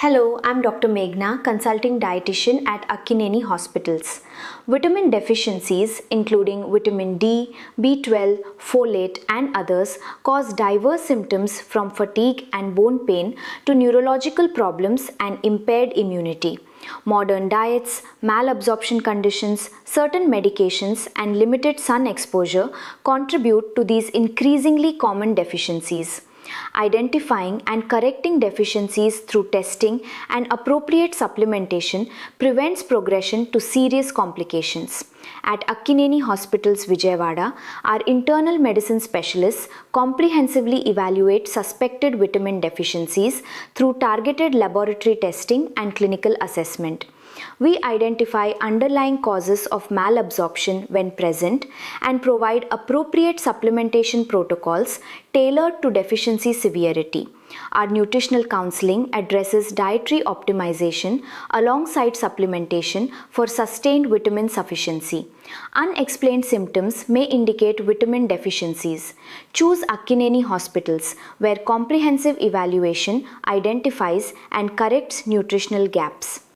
Hello, I'm Dr. Meghna, consulting dietitian at Akkineni Hospitals. Vitamin deficiencies, including vitamin D, B12, folate, and others, cause diverse symptoms from fatigue and bone pain to neurological problems and impaired immunity. Modern diets, malabsorption conditions, certain medications, and limited sun exposure contribute to these increasingly common deficiencies. Identifying and correcting deficiencies through testing and appropriate supplementation prevents progression to serious complications. At Akkineni Hospitals, Vijayawada, our internal medicine specialists comprehensively evaluate suspected vitamin deficiencies through targeted laboratory testing and clinical assessment. We identify underlying causes of malabsorption when present and provide appropriate supplementation protocols tailored to deficiency severity. Our nutritional counseling addresses dietary optimization alongside supplementation for sustained vitamin sufficiency. Unexplained symptoms may indicate vitamin deficiencies. Choose Akkineni Hospitals, where comprehensive evaluation identifies and corrects nutritional gaps.